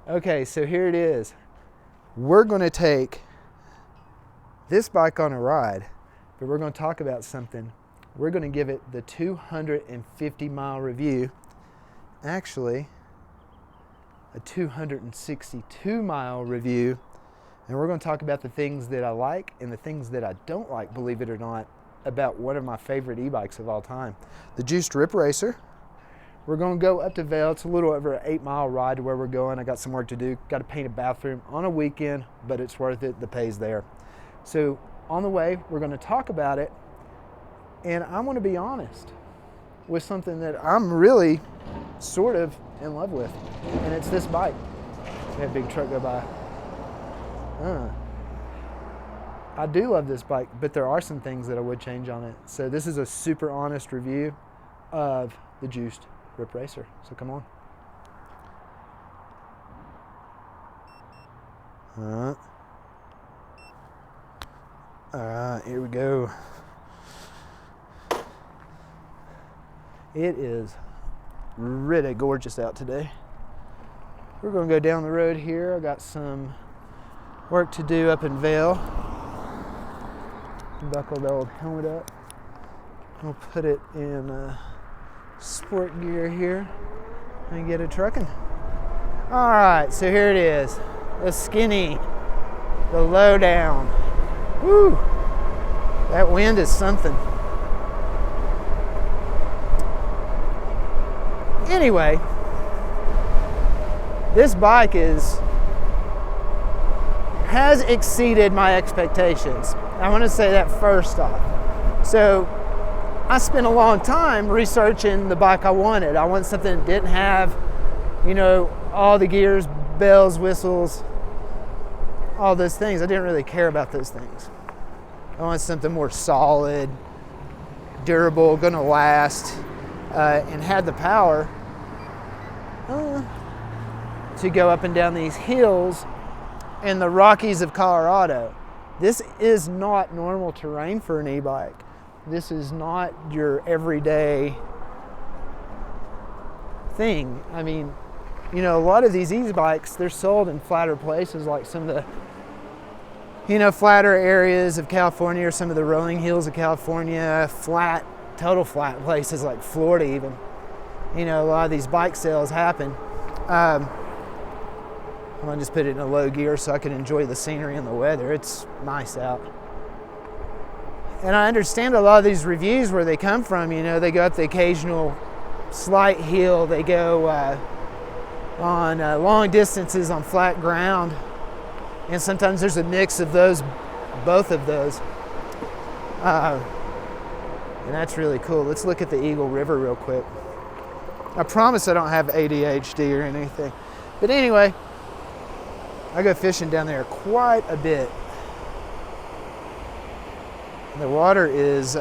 Okay, so here it is. We're going to take this bike on a ride, but we're going to talk about something. We're going to give it the 250 mile review. Actually, a 262 mile review. And we're going to talk about the things that I like and the things that I don't like, believe it or not, about one of my favorite e-bikes of all time, the Juiced RipRacer. We're going to go up to Vail. It's a little over an 8 mile ride to where we're going. I got some work to do. Got to paint a bathroom on a weekend, but it's worth it. The pay's there. So on the way, we're going to talk about it. And I'm going to be honest with something that I'm really sort of in love with. And it's this bike. We had a big truck go by. I do love this bike, but there are some things that I would change on it. So this is a super honest review of the Juiced RipRacer. So come on. All right, here we go. It is really gorgeous out today. We're going to go down the road here. I got some work to do up in Vail. Buckle the old helmet up. We'll put it in sport gear here and get it trucking. All right, so here it is. The skinny, the low down. Woo! That wind is something. Anyway, this bike has exceeded my expectations. I want to say that first off. So I spent a long time researching the bike I wanted. I wanted something that didn't have, all the gears, bells, whistles, all those things. I didn't really care about those things. I wanted something more solid, durable, gonna last, and had the power to go up and down these hills in the Rockies of Colorado. This is not normal terrain for an e-bike. This is not your everyday thing. I mean, a lot of these e-bikes, they're sold in flatter places like some of the, flatter areas of California or some of the rolling hills of California, total flat places like Florida even. A lot of these bike sales happen. I'm gonna just put it in a low gear so I can enjoy the scenery and the weather. It's nice out. And I understand a lot of these reviews where they come from, they go up the occasional slight hill, they go on long distances on flat ground, and sometimes there's a mix of both of those. And that's really cool. Let's look at the Eagle River real quick. I promise I don't have ADHD or anything. But anyway, I go fishing down there quite a bit. The water is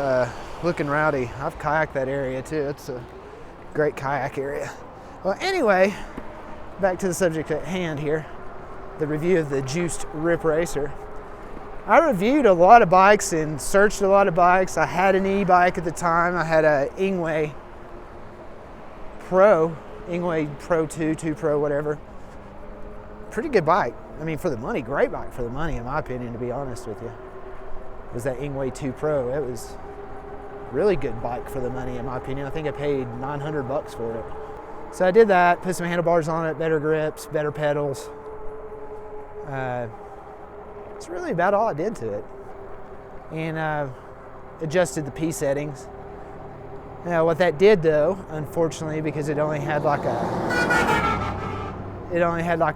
looking rowdy. I've kayaked that area too. It's a great kayak area. Well, anyway, back to the subject at hand here, the review of the Juiced RipRacer. I reviewed a lot of bikes and searched a lot of bikes. I had an e-bike at the time. I had a Ingwe Pro 2, 2 Pro, whatever. Pretty good bike. I mean, for the money, great bike for the money, in my opinion, to be honest with you. It was that Ingwe 2 Pro. It was a really good bike for the money, in my opinion. I think I paid $900 for it. So I did that, put some handlebars on it, better grips, better pedals. That's really about all I did to it. And adjusted the P settings. Now what that did though, unfortunately, because it only had like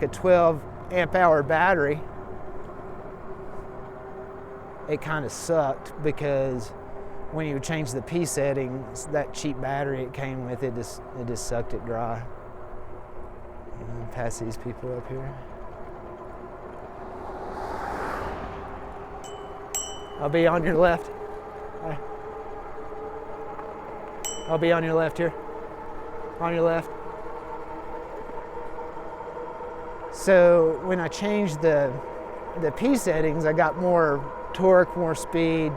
a 12 amp hour battery, it kind of sucked, because when you change the P settings, that cheap battery it came with, it just sucked it dry. Pass these people up here. I'll be on your left. Hi. I'll be on your left here. On your left. So when I changed the P settings, I got more torque, more speed,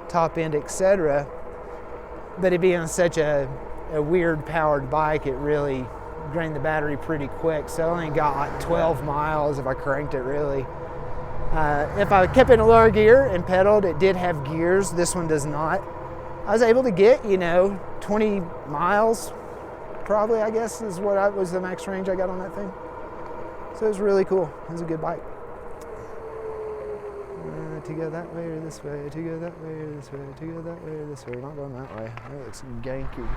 top end, etc. But it being such a weird powered bike, it really drained the battery pretty quick. So I only got like 12 miles if I cranked it really. If I kept it in lower gear and pedaled, it did have gears. This one does not. I was able to get, 20 miles probably, I guess, is what was the max range I got on that thing. So it was really cool. It was a good bike. To go that way or this way, to go that way or this way, to go that way or this way. We're not going that way. That looks ganky.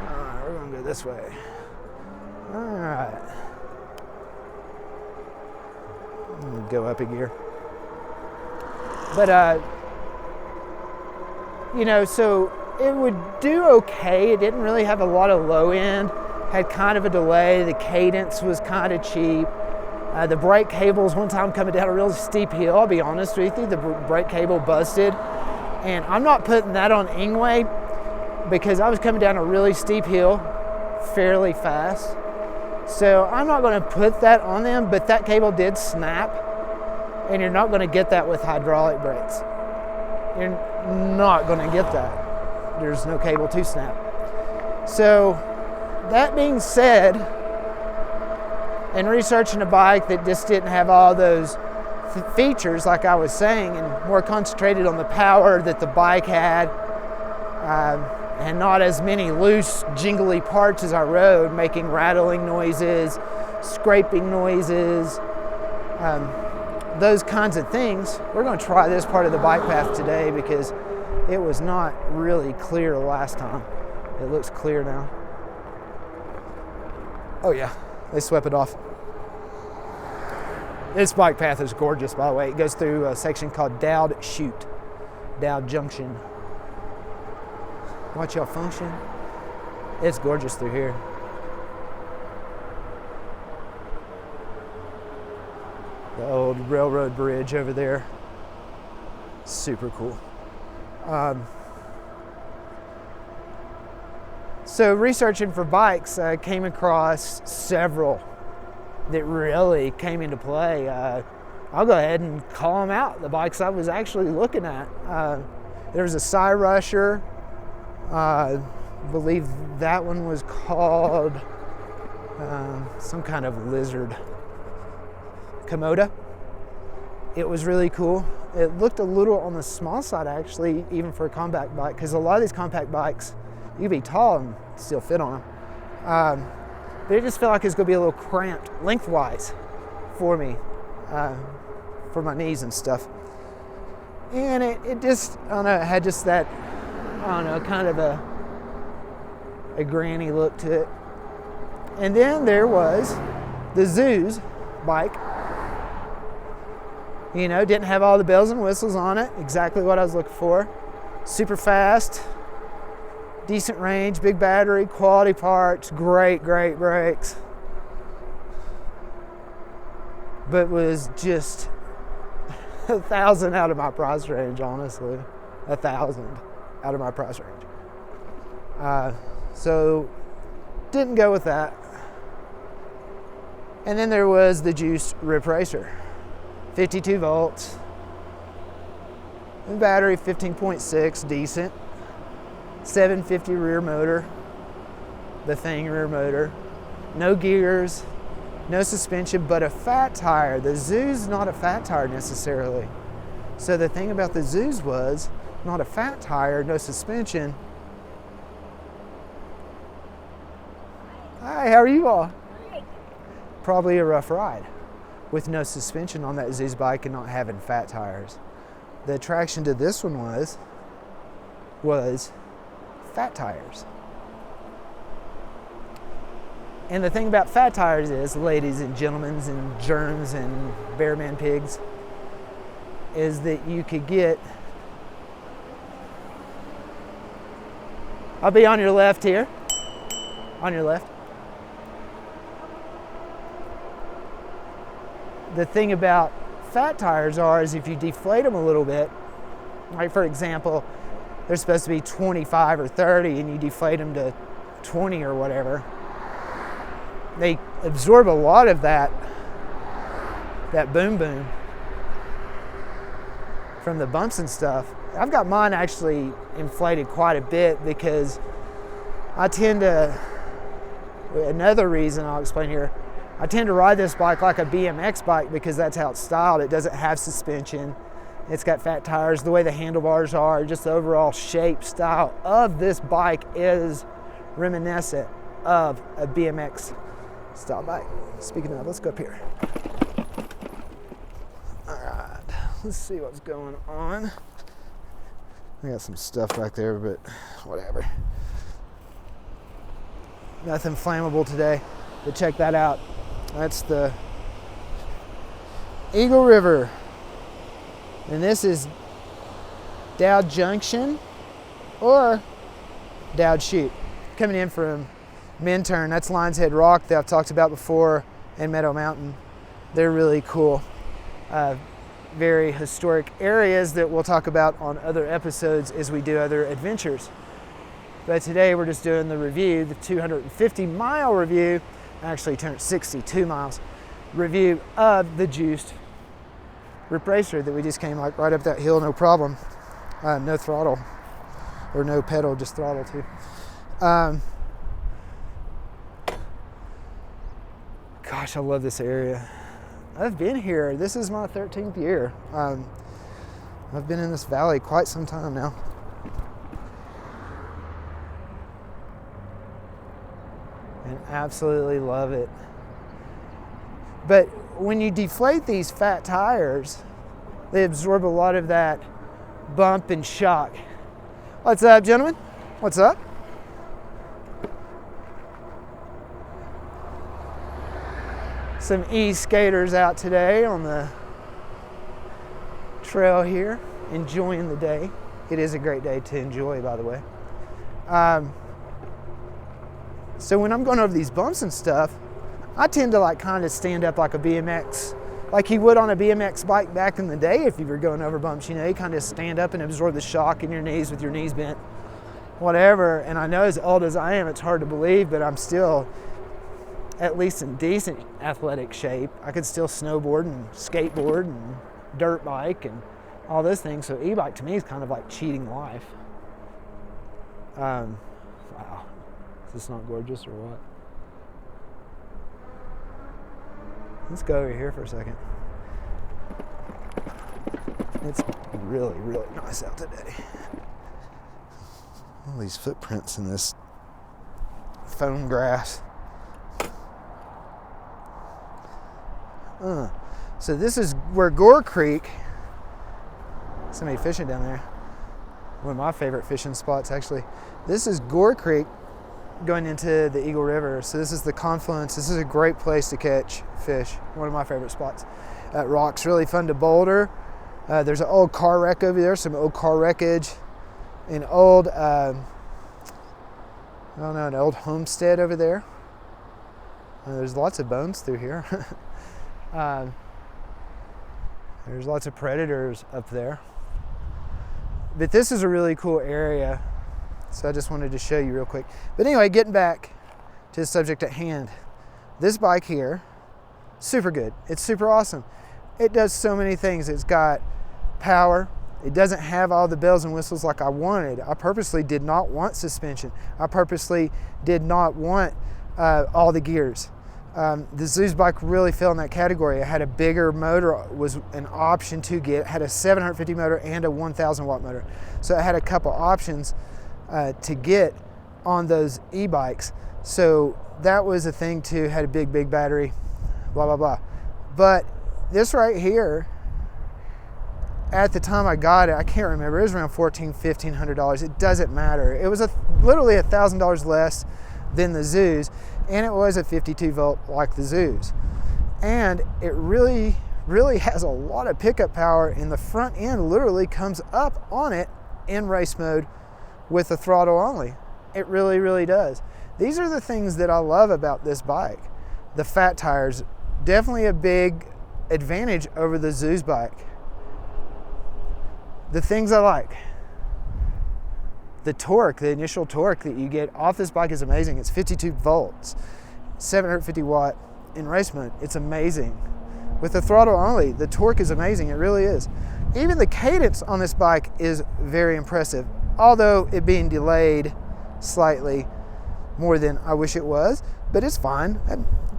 Alright, we're going to go this way. Alright. Go up a gear. But, so it would do okay. It didn't really have a lot of low end. Had kind of a delay. The cadence was kind of cheap. The brake cables, one time coming down a real steep hill, I'll be honest with you, the brake cable busted. And I'm not putting that on Ingwe because I was coming down a really steep hill fairly fast. So I'm not going to put that on them, but that cable did snap. And you're not going to get that with hydraulic brakes. You're not going to get that. There's no cable to snap. So that being said, and researching a bike that just didn't have all those features, like I was saying, and more concentrated on the power that the bike had, and not as many loose, jingly parts as I rode, making rattling noises, scraping noises, those kinds of things. We're going to try this part of the bike path today because it was not really clear last time. It looks clear now. Oh yeah, they swept it off. This bike path is gorgeous, by the way. It goes through a section called Dowd Chute, Dowd Junction. Watch y'all function. It's gorgeous through here. The old railroad bridge over there. Super cool. So researching for bikes, I came across several that really came into play. I'll go ahead and call them out, the bikes I was actually looking at. There was a Rusher. I believe that one was called some kind of lizard. Komoda. It was really cool. It looked a little on the small side actually, even for a compact bike, because a lot of these compact bikes, you can be tall and still fit on them. But it just felt like it's going to be a little cramped lengthwise for me, for my knees and stuff. And it just, I don't know, it had just that, I don't know, kind of a granny look to it. And then there was the Zeus bike. Didn't have all the bells and whistles on it, exactly what I was looking for. Super fast, decent range, big battery, quality parts, great brakes. But was just 1,000 out of my price range, honestly. 1,000 out of my price range. So didn't go with that. And then there was the Juiced RipRacer. 52 volts. The battery 15.6, decent. 750 rear motor, the thing rear motor, no gears, no suspension, but a fat tire. The Zeus not a fat tire necessarily. So the thing about the Zeus was not a fat tire, no suspension. Hi, how are you all? Hi. Probably a rough ride with no suspension on that Zeus bike and not having fat tires. The attraction to this one was fat tires. And the thing about fat tires is, ladies and gentlemen and germs and bearman pigs, is that you could get, I'll be on your left here, on your left. The thing about fat tires is if you deflate them a little bit, like for example, they're supposed to be 25 or 30 and you deflate them to 20 or whatever, they absorb a lot of that boom from the bumps and stuff. I've got mine actually inflated quite a bit because I tend to Another reason I'll explain here, I tend to ride this bike like a BMX bike because that's how it's styled. It doesn't have suspension. It's got fat tires. The way the handlebars are, just the overall shape, style of this bike is reminiscent of a BMX style bike. Speaking of, let's go up here. All right, let's see what's going on. I got some stuff back there, but whatever. Nothing flammable today, but check that out. That's the Eagle River. And this is Dowd Junction or Dowd Chute. Coming in from Minturn, that's Lions Head Rock that I've talked about before, and Meadow Mountain. They're really cool. Very historic areas that we'll talk about on other episodes as we do other adventures. But today we're just doing the review, the 250-mile review, actually 262 miles, review of the Juiced RipRacer that we just came like right up that hill, no problem. No throttle, or no pedal, just throttle too. Gosh, I love this area. I've been here, this is my 13th year. I've been in this valley quite some time now. And absolutely love it. But when you deflate these fat tires, they absorb a lot of that bump and shock. What's up, gentlemen? What's up? Some e-skaters out today on the trail here, enjoying the day. It is a great day to enjoy, by the way. So when I'm going over these bumps and stuff, I tend to like kind of stand up like a BMX, like you would on a BMX bike back in the day if you were going over bumps. You know, you kind of stand up and absorb the shock in your knees with your knees bent, whatever. And I know as old as I am, it's hard to believe, but I'm still at least in decent athletic shape. I could still snowboard and skateboard and dirt bike and all those things. So e-bike to me is kind of like cheating life. Wow. Is this not gorgeous or what? Let's go over here for a second. It's really, really nice out today. All these footprints in this foam grass. So this is where Gore Creek, somebody fishing down there. One of my favorite fishing spots, actually. This is Gore Creek going into the Eagle River. So this is the confluence. This is a great place to catch fish. One of my favorite spots. That rock's really fun to boulder. There's an old car wreck over there, some old car wreckage. An old, an old homestead over there. There's lots of bones through here. There's lots of predators up there. But this is a really cool area. So I just wanted to show you real quick. But anyway, getting back to the subject at hand. This bike here, super good. It's super awesome. It does so many things. It's got power. It doesn't have all the bells and whistles like I wanted. I purposely did not want suspension. I purposely did not want all the gears. The Zeus bike really fell in that category. It had a bigger motor, was an option to get. It had a 750 motor and a 1,000 watt motor. So it had a couple options to get on those e-bikes. So that was a thing too, had a big battery, blah, blah, blah. But this right here, at the time I got it, I can't remember, it was around $1,400-$1,500. It doesn't matter. It was literally $1,000 less than the Zeus, and it was a 52 volt like the Zeus. And it really has a lot of pickup power, and the front end literally comes up on it in race mode with the throttle only. It really does. These are the things that I love about this bike. The fat tires, definitely a big advantage over the Zeus bike. The things I like. The torque, the initial torque that you get off this bike is amazing. It's 52 volts, 750 watt in race mode. It's amazing. With the throttle only, the torque is amazing. It really is. Even the cadence on this bike is very impressive, although it being delayed slightly more than I wish it was. but it's fine.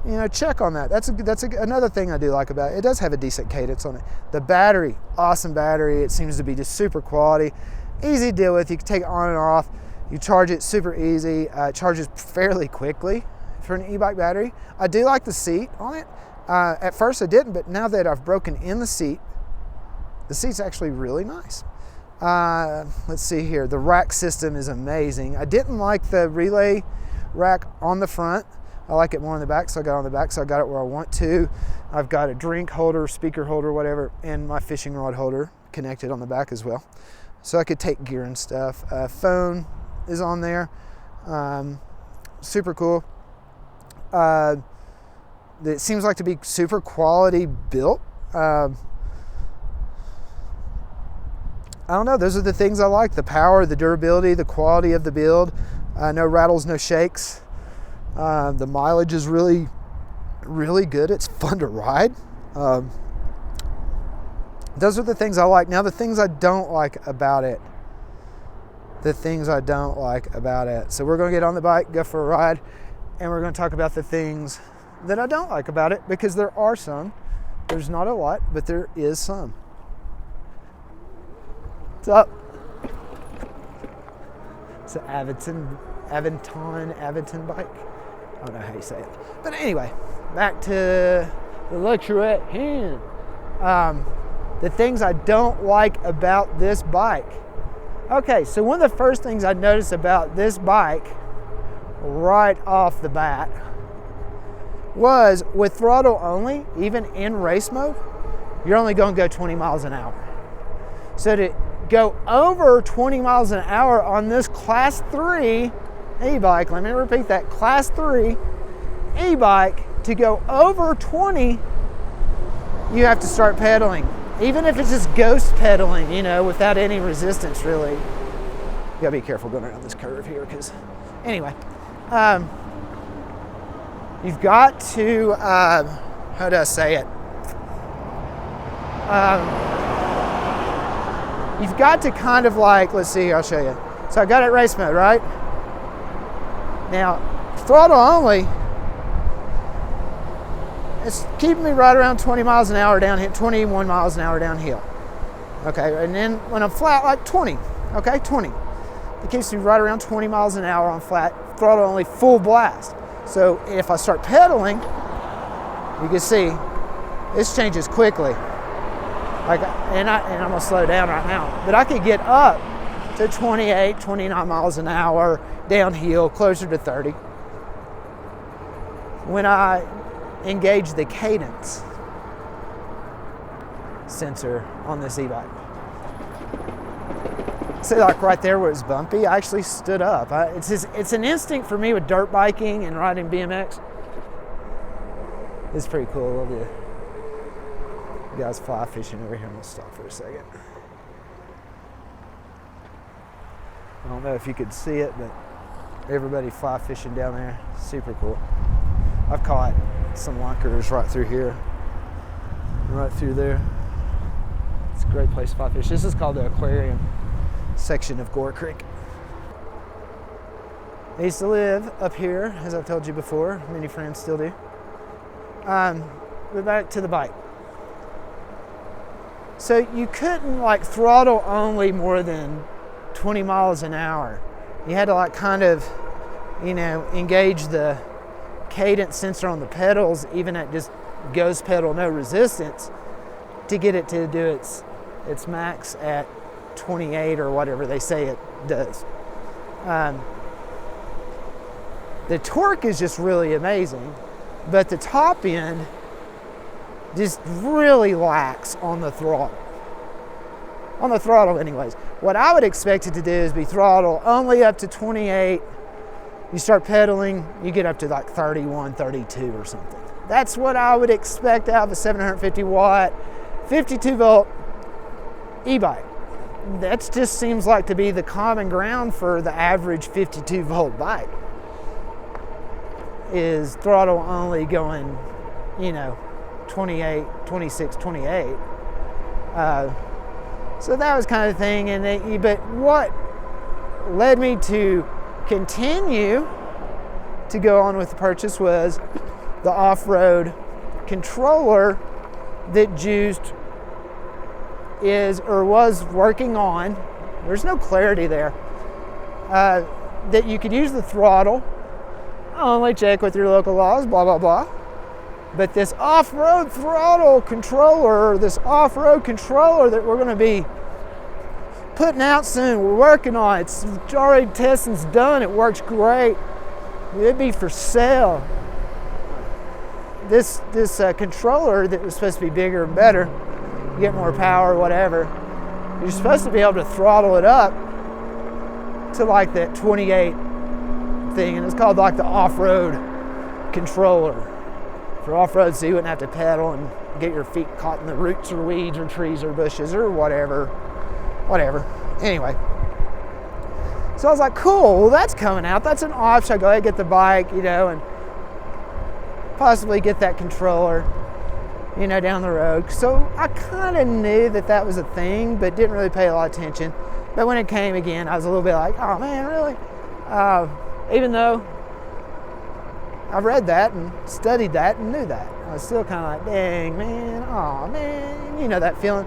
You know, check on that. That's another thing I do like about it. It does have a decent cadence on it. The battery, awesome battery. It seems to be just super quality, easy to deal with. You can take it on and off. You charge it super easy. It charges fairly quickly for an e-bike battery. I do like the seat on it. At first I didn't, but now that I've broken in the seat's actually really nice. Let's see here. The rack system is amazing. I didn't like the relay rack on the front. I like it more on the back, so I got it on the back, so I got it where I want to. I've got a drink holder, speaker holder, whatever, and my fishing rod holder connected on the back as well. So I could take gear and stuff. Phone is on there. Super cool. It seems like to be super quality built. I don't know, those are the things I like. The power, the durability, the quality of the build. No rattles, no shakes. The mileage is really, really good. It's fun to ride. Those are the things I like. Now the things I don't like about it. So we're going to get on the bike, go for a ride, and we're going to talk about the things that I don't like about it, because there are some. There's not a lot, but there is some. What's up? It's an Aventon bike. I don't know how you say it. But anyway, back to the lecture at hand. The things I don't like about this bike. Okay, so one of the first things I noticed about this bike right off the bat was with throttle only, even in race mode, you're only going to go 20 miles an hour. So to go over 20 miles an hour on this class 3 e-bike, let me repeat that, class 3 e-bike, to go over 20, you have to start pedaling. Even if it's just ghost pedaling, you know, without any resistance really. You gotta be careful going around this curve here, because anyway, you've got to, how do I say it? You've got to kind of like, let's see, I'll show you. So I got it race mode, right? Now, throttle only, it's keeping me right around 20 miles an hour downhill, 21 miles an hour downhill. Okay, and then when I'm flat, like 20, okay, 20. It keeps me right around 20 miles an hour on flat, throttle only, full blast. So if I start pedaling, you can see this changes quickly. Like, and I'm gonna slow down right now, but I could get up to 28, 29 miles an hour downhill, closer to 30. When I engage the cadence sensor on this e-bike. See, like right there where it's bumpy, I actually stood up. It's an instinct for me with dirt biking and riding BMX. It's pretty cool. I love you guys fly fishing over here. I'm gonna stop for a second. I don't know if you could see it, but everybody fly fishing down there. Super cool. I've caught some lunkers right through here, right through there. It's a great place to fly fish. This is called the aquarium section of Gore Creek. I used to live up here, as I've told you before. Many friends still do. But back to the bike. So you couldn't like throttle only more than 20 miles an hour. You had to like kind of, you know, engage the cadence sensor on the pedals, even at just ghost pedal, no resistance, to get it to do its max at 28 or whatever they say it does. The torque is just really amazing, but the top end just really lacks on the throttle. On the throttle anyways. What I would expect it to do is be throttle only up to 28. You start pedaling, you get up to like 31, 32 or something. That's what I would expect out of a 750 watt, 52 volt e-bike. That just seems like to be the common ground for the average 52 volt bike, is throttle only going, you know, 28, 26, 28. So that was kind of the thing. But what led me to continue to go on with the purchase was the off-road controller that Juiced is or was working on. There's no clarity there. That you could use the throttle, only check with your local laws, blah, blah, blah. But this off-road throttle controller, this off-road controller that we're going to be putting out soon, we're working on, it's already testing's done, it works great. It'd be for sale. This controller that was supposed to be bigger and better, get more power, whatever, you're supposed to be able to throttle it up to like that 28 thing, and it's called like the off-road controller for off-road, so you wouldn't have to pedal and get your feet caught in the roots or weeds or trees or bushes or whatever. Anyway, so I was like, cool, well, that's coming out, that's an option. I go ahead and get the bike, and possibly get that controller, down the road. So I kind of knew that was a thing, but didn't really pay a lot of attention. But when it came again, I was a little bit like, oh man, really? Even though I read that and studied that and knew that, I was still kind of like, dang man, oh man, that feeling.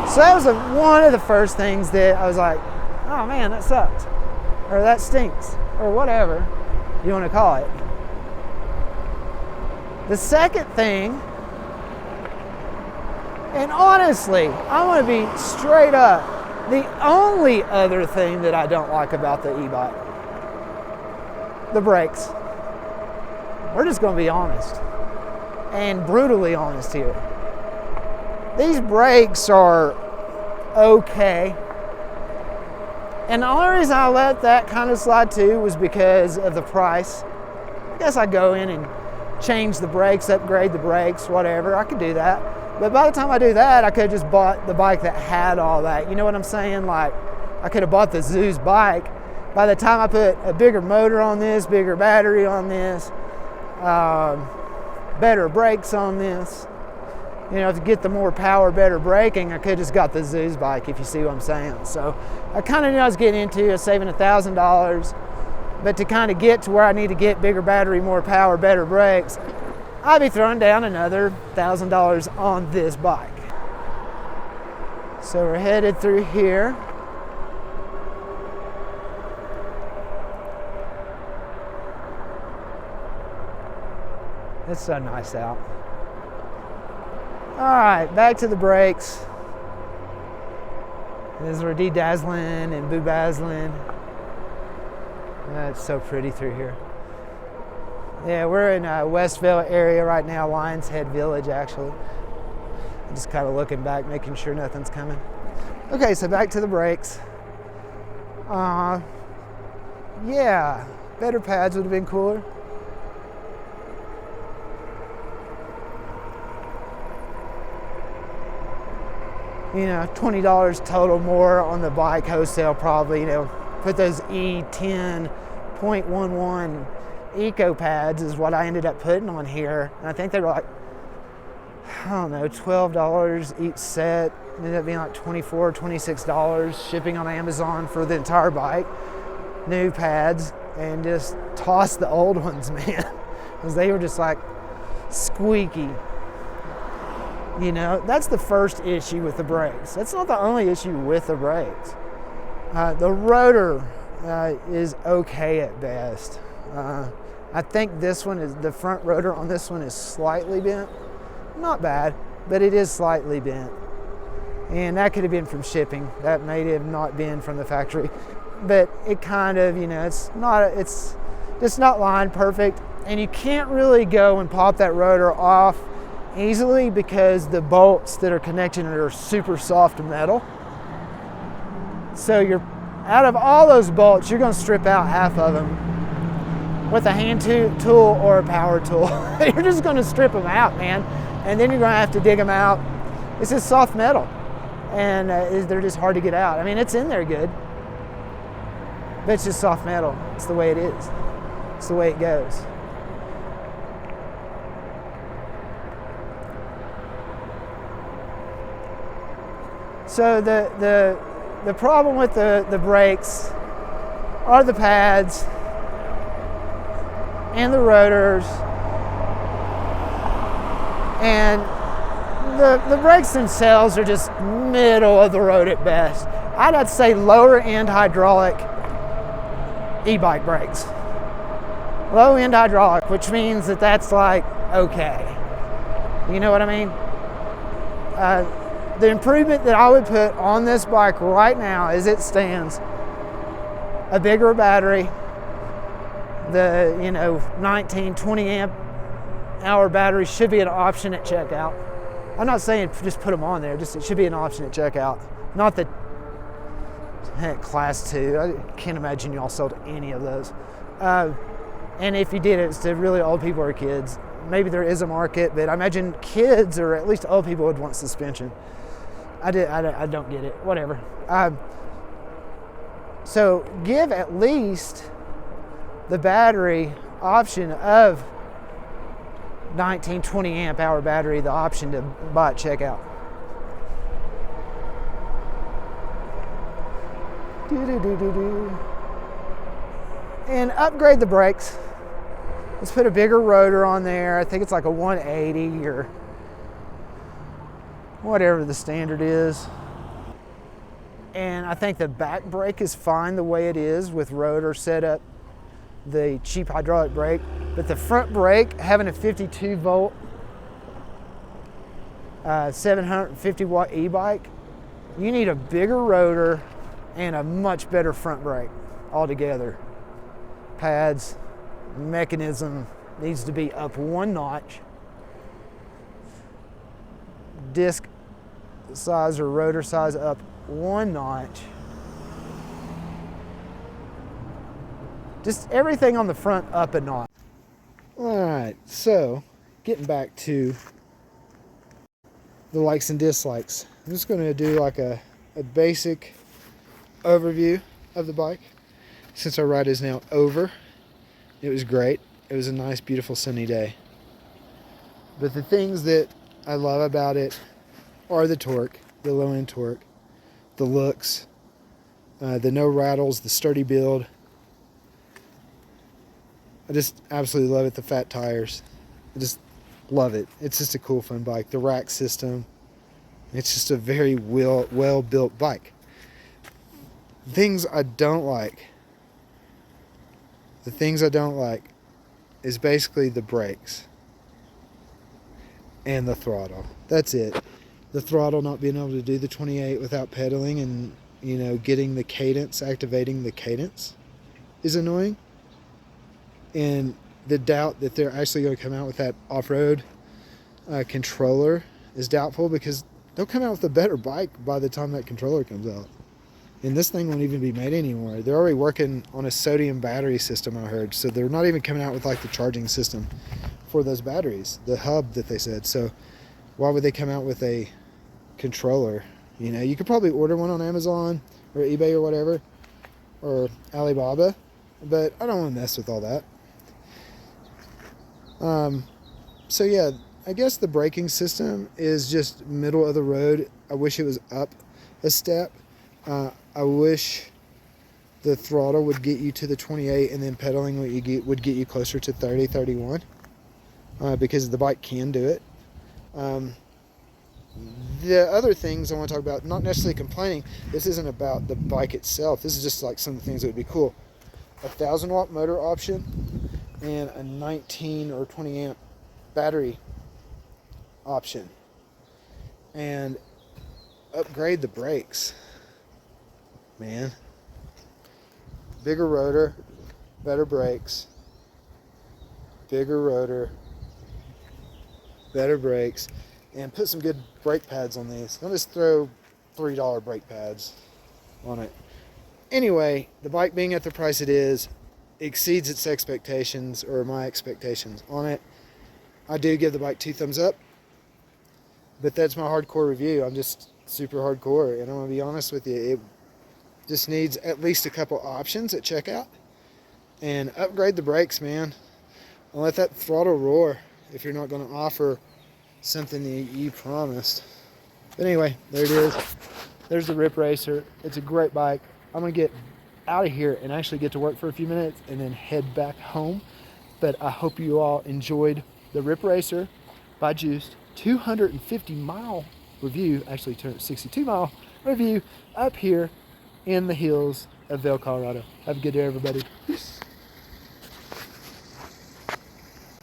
So that was one of the first things that I was like, oh man, that sucks, or that stinks, or whatever you want to call it. The second thing, and honestly, I want to be straight up, the only other thing that I don't like about the e-bike, the brakes. We're just going to be honest, and brutally honest here. These brakes are okay. And the only reason I let that kind of slide too was because of the price. I guess I go in and change the brakes, upgrade the brakes, whatever. I could do that. But by the time I do that, I could have just bought the bike that had all that. You know what I'm saying? Like, I could have bought the Zeus bike. By the time I put a bigger motor on this, bigger battery on this, better brakes on this, to get the more power, better braking, I could have just got the Zeus bike, if you see what I'm saying. So I kind of knew I was getting into saving $1,000, but to kind of get to where I need to get bigger battery, more power, better brakes, I'd be throwing down another $1,000 on this bike. So we're headed through here. It's so nice out. All right, back to the brakes. This is where de-dazzling and boo-bazzling. It's so pretty through here. Yeah, we're in Westville area right now, Lions Head Village actually. I'm just kind of looking back, making sure nothing's coming. Okay, so back to the brakes. Yeah, better pads would have been cooler. $20 total more on the bike wholesale probably, put those E10.11 Eco pads is what I ended up putting on here. And I think they were like, I don't know, $12 each set. It ended up being like $24, $26 shipping on Amazon for the entire bike. New pads, and just tossed the old ones, man. Because they were just like squeaky. That's the first issue with the brakes. That's not the only issue with the brakes. The rotor is okay at best. I think the front rotor on this one is slightly bent. Not bad, but it is slightly bent. And that could have been from shipping. That may have not been from the factory. But it kind of, it's just not lined perfect. And you can't really go and pop that rotor off easily because the bolts that are connecting it are super soft metal. So out of all those bolts, you're going to strip out half of them with a hand tool or a power tool. You're just going to strip them out, man. And then you're going to have to dig them out. It's just soft metal. And they're just hard to get out. I mean, it's in there good, but it's just soft metal. It's the way it is. It's the way it goes. So the problem with the brakes are the pads and the rotors, and the brakes themselves are just middle of the road at best. I'd say lower end hydraulic e-bike brakes. Low end hydraulic, which means that that's like okay. You know what I mean? The improvement that I would put on this bike right now as it stands, a bigger battery, the 19, 20 amp hour battery should be an option at checkout. I'm not saying just put them on there, just it should be an option at checkout. Not that class 2, I can't imagine y'all sold any of those. And if you did, it's to really old people or kids. Maybe there is a market, but I imagine kids or at least old people would want suspension. I don't get it, whatever. So give at least the battery option of 19, 20 amp hour battery, the option to buy at checkout. And upgrade the brakes. Let's put a bigger rotor on there. I think it's like a 180 or whatever the standard is. And I think the back brake is fine the way it is with rotor set up, the cheap hydraulic brake. But the front brake, having a 52 volt, 750 watt e-bike, you need a bigger rotor and a much better front brake altogether. Pads, mechanism needs to be up one notch. Disc size or rotor size up one notch. Just everything on the front up a notch. All right, so getting back to the likes and dislikes. I'm just going to do like a basic overview of the bike. Since our ride is now over, it was great. It was a nice, beautiful sunny day. But the things that I love about it are the torque, the low end torque, the looks, the no rattles, the sturdy build. I just absolutely love it. The fat tires. I just love it. It's just a cool, fun bike. The rack system. It's just a very well built bike. Things I don't like. The things I don't like is basically the brakes and the throttle. That's it. The throttle, not being able to do the 28 without pedaling and, getting the cadence, activating the cadence is annoying. And the doubt that they're actually going to come out with that off-road controller is doubtful, because they'll come out with a better bike by the time that controller comes out. And this thing won't even be made anymore. They're already working on a sodium battery system, I heard. So they're not even coming out with like the charging system for those batteries, the hub that they said. So why would they come out with a controller? You could probably order one on Amazon or eBay or whatever, or Alibaba, but I don't want to mess with all that. So yeah, I guess the braking system is just middle of the road. I wish it was up a step. I wish the throttle would get you to the 28, and then pedaling would get you closer to 30, 31, because the bike can do it. The other things I want to talk about, not necessarily complaining, this isn't about the bike itself. This is just like some of the things that would be cool. A 1,000 watt motor option and a 19 or 20 amp battery option. And upgrade the brakes. Man, bigger rotor, better brakes, bigger rotor, better brakes, and put some good brake pads on these. Don't just throw $3 brake pads on it. Anyway, the bike being at the price it is exceeds its expectations, or my expectations on it. I do give the bike 2 thumbs up, but that's my hardcore review. I'm just super hardcore, and I'm going to be honest with you. It just needs at least a couple options at checkout, and upgrade the brakes, man. And let that throttle roar if you're not going to offer something that you promised. But anyway, there it is. There's the RipRacer. It's a great bike. I'm going to get out of here and actually get to work for a few minutes and then head back home. But I hope you all enjoyed the RipRacer by Juiced 250-mile review, actually 62-mile review up here in the hills of Vail, Colorado. Have a good day, everybody. Peace.